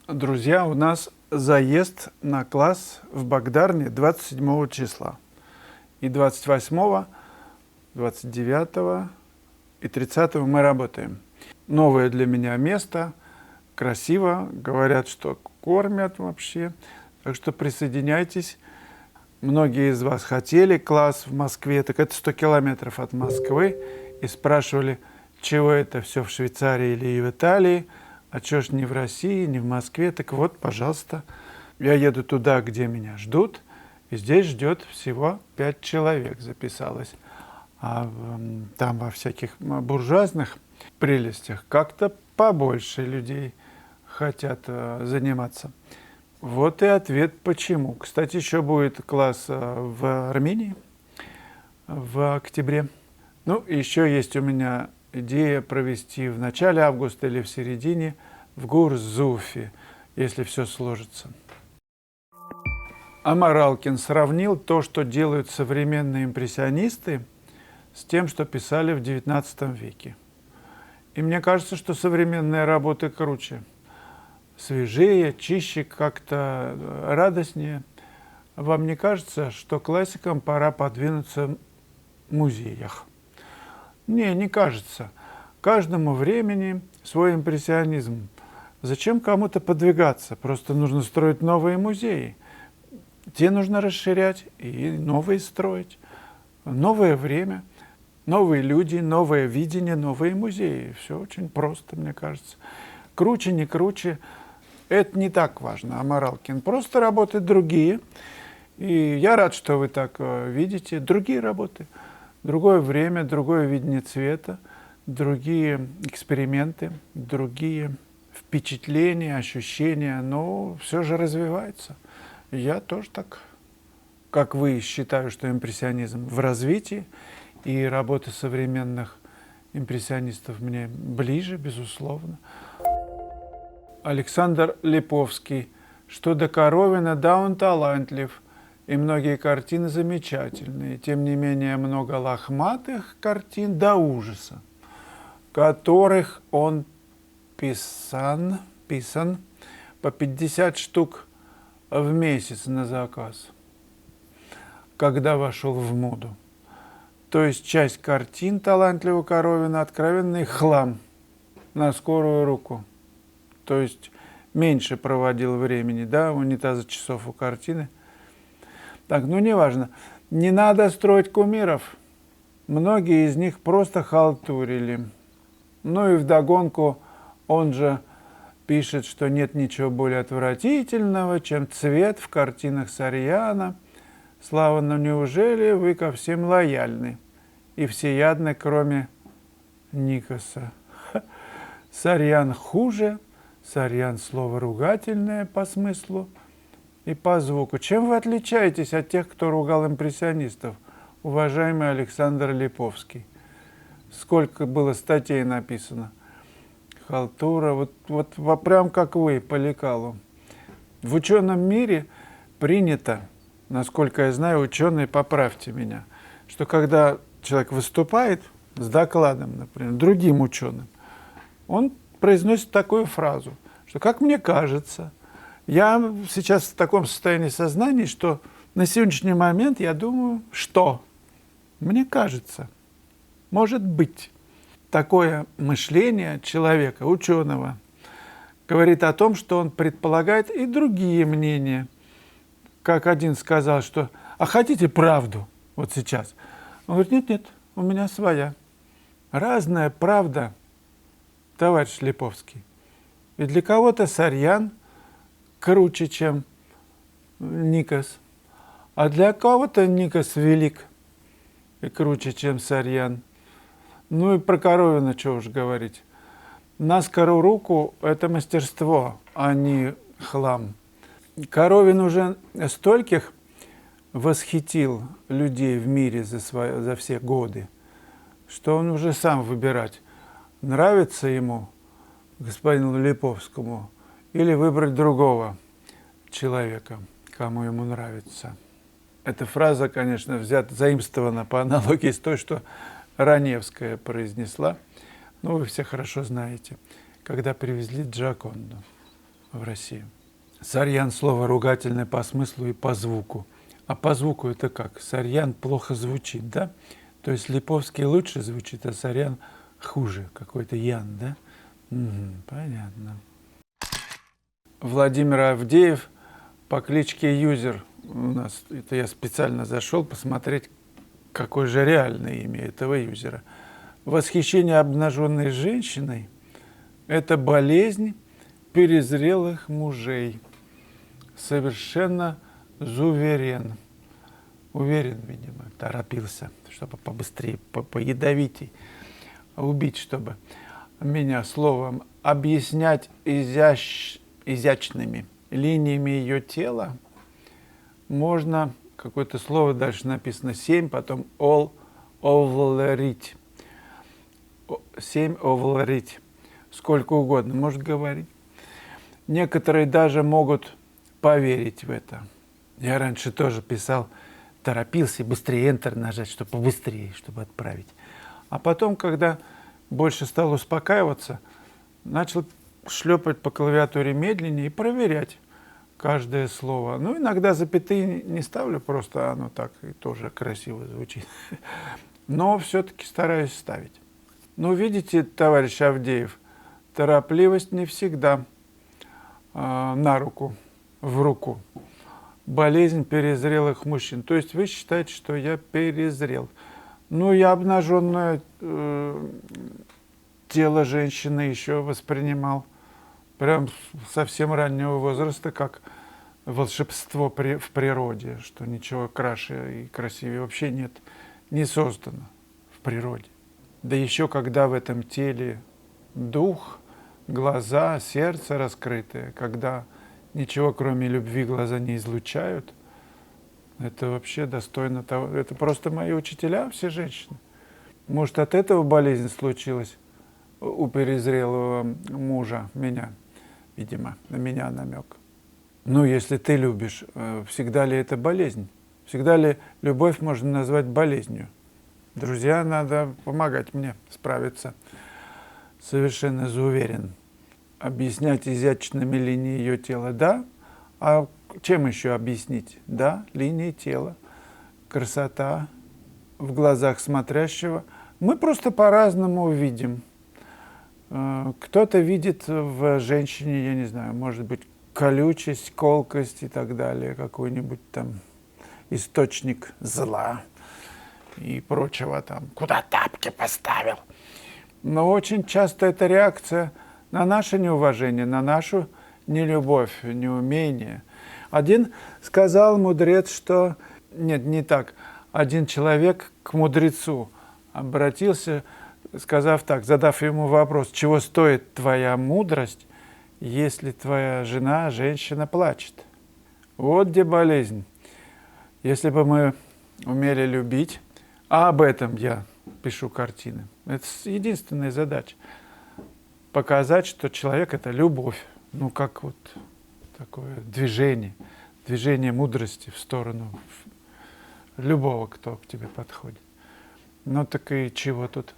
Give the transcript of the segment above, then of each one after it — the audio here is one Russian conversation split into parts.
Друзья, у нас заезд на класс в Богдарне 27 числа. И 28, 29 и 30 мы работаем. Новое для меня место, красиво, говорят, что кормят вообще. Так что присоединяйтесь. Многие из вас хотели класс в Москве, так это 100 километров от Москвы, и спрашивали, чего это все в Швейцарии или в Италии, а чего ж не в России, не в Москве. Так вот, пожалуйста, я еду туда, где меня ждут, и здесь ждет всего 5 человек записалось. А там во всяких буржуазных прелестях как-то побольше людей хотят заниматься. Вот и ответ почему. Кстати, еще будет класс в Армении в октябре. Ну, еще есть у меня идея провести в начале августа или в середине в Гурзуфе, если все сложится. Аморалкин сравнил то, что делают современные импрессионисты, с тем, что писали в XIX веке. И мне кажется, что современные работы круче, свежее, чище, как-то радостнее. Вам не кажется, что классикам пора подвинуться в музеях? Не кажется. Каждому времени свой импрессионизм. Зачем кому-то подвигаться? Просто нужно строить новые музеи. Те нужно расширять и новые строить. Новое время, новые люди, новое видение, новые музеи. Все очень просто, мне кажется. Круче, не круче, это не так важно, Аморалкин. Просто работы другие. И я рад, что вы так видите. Другие работы. Другое время, другое видение цвета, другие эксперименты, другие впечатления, ощущения. Но все же развивается. Я тоже так, как вы, считаю, что импрессионизм в развитии, и работы современных импрессионистов мне ближе, безусловно. Александр Липовский. Что до Коровина, да, он талантлив, и многие картины замечательные. Тем не менее, много лохматых картин до ужаса, которых он писан по 50 штук в месяц на заказ, когда вошел в моду. То есть часть картин талантливого Коровина – откровенный хлам на скорую руку. То есть меньше проводил времени, да, унитаза часов у картины. Так, ну неважно. Не надо строить кумиров. Многие из них просто халтурили. Ну и вдогонку он же пишет, что нет ничего более отвратительного, чем цвет в картинах Сарьяна. Слава, ну неужели вы ко всем лояльны и всеядны, кроме Никоса? Сарьян хуже. Сарьян – слово ругательное по смыслу и по звуку. Чем вы отличаетесь от тех, кто ругал импрессионистов, уважаемый Александр Липовский? Сколько было статей написано. Халтура, вот прям как вы, по лекалу. В ученом мире принято, насколько я знаю, ученые, поправьте меня, что когда человек выступает с докладом, например, другим ученым, он произносит такую фразу, что, как мне кажется, я сейчас в таком состоянии сознания, что на сегодняшний момент я думаю, что мне кажется, может быть. Такое мышление человека, ученого, говорит о том, что он предполагает и другие мнения. Как один сказал, что «а хотите правду?» вот сейчас. Он говорит, нет, у меня своя. Разная правда, товарищ Липовский. И для кого-то Сарьян круче, чем Никос. А для кого-то Никос велик и круче, чем Сарьян. Ну и про Коровина, что уж говорить. На скорую руку это мастерство, а не хлам. Коровин уже стольких восхитил людей в мире за все годы, что он уже сам выбирать, нравится ему, господину Липовскому, или выбрать другого человека, кому ему нравится. Эта фраза, конечно, заимствована по аналогии с той, что Раневская произнесла, ну, вы все хорошо знаете, когда привезли Джоконду. в России. Сарьян – слово ругательное по смыслу и по звуку. А по звуку это как? Сарьян плохо звучит, да? То есть Липовский лучше звучит, а Сарьян хуже. Какой-то Ян, да? Понятно. Владимир Авдеев по кличке Юзер. У нас, это я специально зашел посмотреть, какое же реальное имя этого юзера. Восхищение обнаженной женщиной – это болезнь перезрелых мужей. Совершенно зуверен. Уверен, видимо, торопился, чтобы побыстрее, поядовитей убить, чтобы меня словом объяснять изящными линиями ее тела. Можно, какое-то слово дальше написано 7, потом овларить. 7 овларить. Сколько угодно может говорить. Некоторые даже могут поверить в это. Я раньше тоже писал, торопился, быстрее Enter нажать, чтобы побыстрее, чтобы отправить. А потом, когда больше стал успокаиваться, начал шлепать по клавиатуре медленнее и проверять каждое слово. Ну, иногда запятые не ставлю, просто оно так и тоже красиво звучит. Но все-таки стараюсь ставить. Ну, видите, товарищ Авдеев, торопливость не всегда на руку, в руку. Болезнь перезрелых мужчин. То есть вы считаете, что я перезрел. Ну, я обнаженное тело женщины еще воспринимал прям совсем раннего возраста, как волшебство в природе, что ничего краше и красивее вообще нет, не создано в природе. Да еще когда в этом теле дух, глаза, сердце раскрытые, когда ничего кроме любви глаза не излучают, это вообще достойно того. Это просто мои учителя, все женщины. Может, от этого болезнь случилась у перезрелого мужа, меня, видимо, на меня намек. Ну, если ты любишь, всегда ли это болезнь? Всегда ли любовь можно назвать болезнью? Друзья, надо помогать мне справиться. Совершенно уверен. Объяснять изящными линии ее тела, да. А чем еще объяснить? Да, линии тела, красота в глазах смотрящего. Мы просто по-разному видим. Кто-то видит в женщине, я не знаю, может быть, колючесть, колкость и так далее, какой-нибудь там источник зла и прочего там. Куда тапки поставил? Но очень часто это реакция на наше неуважение, на нашу нелюбовь, неумение. Один сказал мудрец, что... Нет, не так. Один человек к мудрецу обратился, сказав так, задав ему вопрос, чего стоит твоя мудрость, если твоя жена, женщина, плачет. Вот где болезнь. Если бы мы умели любить, а об этом я пишу картины, это единственная задача. Показать, что человек – это любовь. Ну, как вот такое движение мудрости в сторону любого, кто к тебе подходит. Ну, так и чего тут?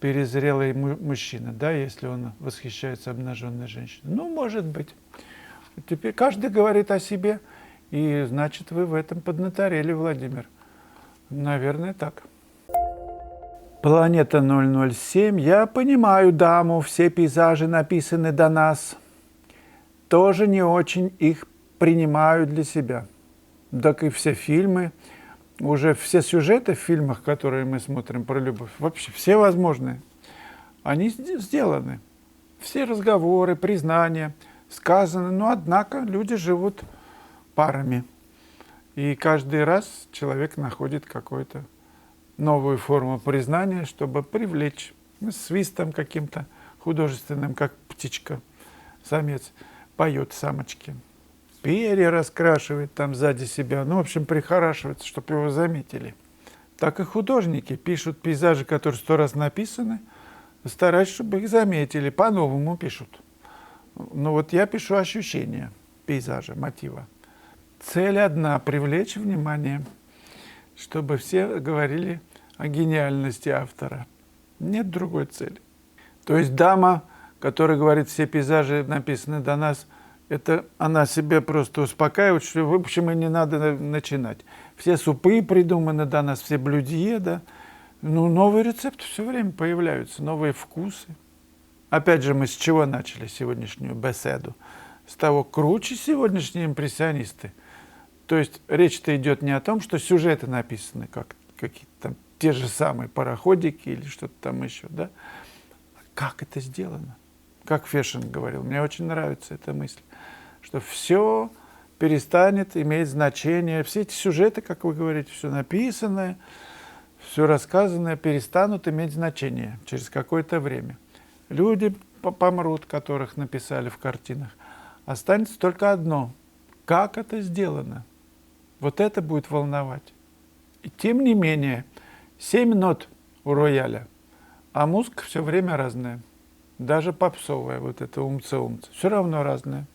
Перезрелый мужчина, да, если он восхищается обнаженной женщиной. Ну, может быть. Теперь каждый говорит о себе, и значит, вы в этом поднаторели, Владимир. Наверное, так. Планета 007. Я понимаю даму, все пейзажи написаны до нас. Тоже не очень их принимаю для себя. Так и все фильмы, уже все сюжеты в фильмах, которые мы смотрим про любовь, вообще все возможные, они сделаны. Все разговоры, признания сказаны, но однако люди живут парами. И каждый раз человек находит какую-то новую форму признания, чтобы привлечь свистом каким-то художественным, как птичка, самец поет самочке. Перья раскрашивает там сзади себя, ну, в общем, прихорашивается, чтобы его заметили. Так и художники пишут пейзажи, которые 100 раз написаны, стараются, чтобы их заметили, по-новому пишут. Ну, вот я пишу ощущения пейзажа, мотива. Цель одна – привлечь внимание, чтобы все говорили о гениальности автора. Нет другой цели. То есть дама, которая говорит, все пейзажи написаны до нас, Это она себя просто успокаивает, что, в общем, и не надо начинать. Все супы придуманы до нас, все блюдье, да. Ну, новые рецепты все время появляются, новые вкусы. Опять же, мы с чего начали сегодняшнюю беседу? С того, круче сегодняшние импрессионисты. То есть речь-то идет не о том, что сюжеты написаны, как какие-то там те же самые пароходики или что-то там еще, да? Как это сделано? Как Фешин говорил, мне очень нравится эта мысль, что все перестанет иметь значение. Все эти сюжеты, как вы говорите, все написанное, все рассказанное перестанут иметь значение через какое-то время. Люди помрут, которых написали в картинах. Останется только одно. Как это сделано? Вот это будет волновать. И тем не менее, 7 нот у рояля, а музыка все время разная. Даже попсовая, вот это умца-умца, все равно разная.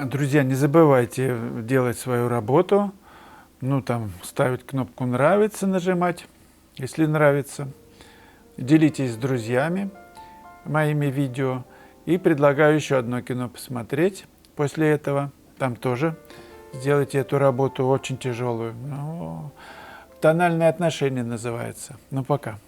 Друзья, не забывайте делать свою работу. Ну, там, ставить кнопку «Нравится», нажимать, если нравится. Делитесь с друзьями моими видео. И предлагаю еще одно кино посмотреть после этого. Там тоже сделайте эту работу очень тяжелую. Ну, «Тональные отношения» называется. Ну, пока.